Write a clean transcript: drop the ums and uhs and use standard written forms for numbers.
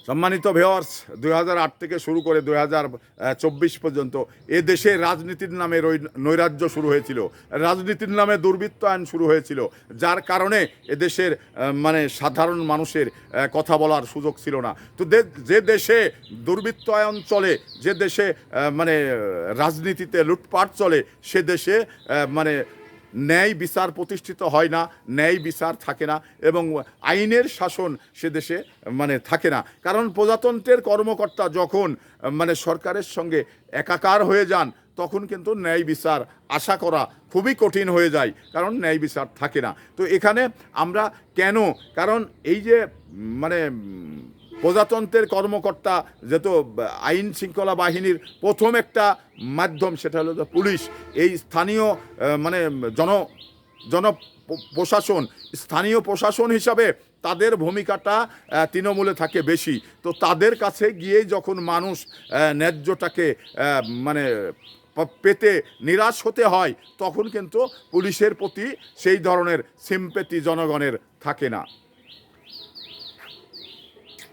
সম্মানিত ভিউয়ার্স, 2008 থেকে শুরু করে 2024 পর্যন্ত এ দেশে রাজনীতির নামে নৈরাজ্য শুরু হয়েছিল, রাজনীতির নামে দুর্বৃত্তায়ন শুরু হয়েছিল, যার কারণে এদেশের মানে সাধারণ মানুষের কথা বলার সুযোগ ছিল না। তো যে দেশে দুর্বৃত্তায়ন চলে, যে দেশে মানে রাজনীতিতে লুটপাট চলে, সে দেশে মানে ন্যায় বিচার প্রতিষ্ঠিত হয় না, ন্যায় বিচার থাকে না এবং আইনের শাসন সে দেশে মানে থাকে না। কারণ প্রজাতন্ত্রের কর্মকর্তা যখন মানে সরকারের সঙ্গে একাকার হয়ে যান, তখন কিন্তু ন্যায় বিচার আশা করা খুবই কঠিন হয়ে যায়, কারণ ন্যায় বিচার থাকে না। তো এখানে আমরা কেন, কারণ এই যে মানে প্রজাতন্ত্রের কর্মকর্তা যেহেতু আইন শৃঙ্খলা বাহিনীর প্রথম একটা মাধ্যম, সেটা হলো পুলিশ। এই স্থানীয় মানে জন প্রশাসন, স্থানীয় প্রশাসন হিসাবে তাদের ভূমিকাটা তৃণমূলে থাকে বেশি। তো তাদের কাছে গিয়েই যখন মানুষ ন্যায্যটাকে মানে পেতে নিরাশ হতে হয়, তখন কিন্তু পুলিশের প্রতি সেই ধরনের সিম্প্যাথি জনগণের থাকে না।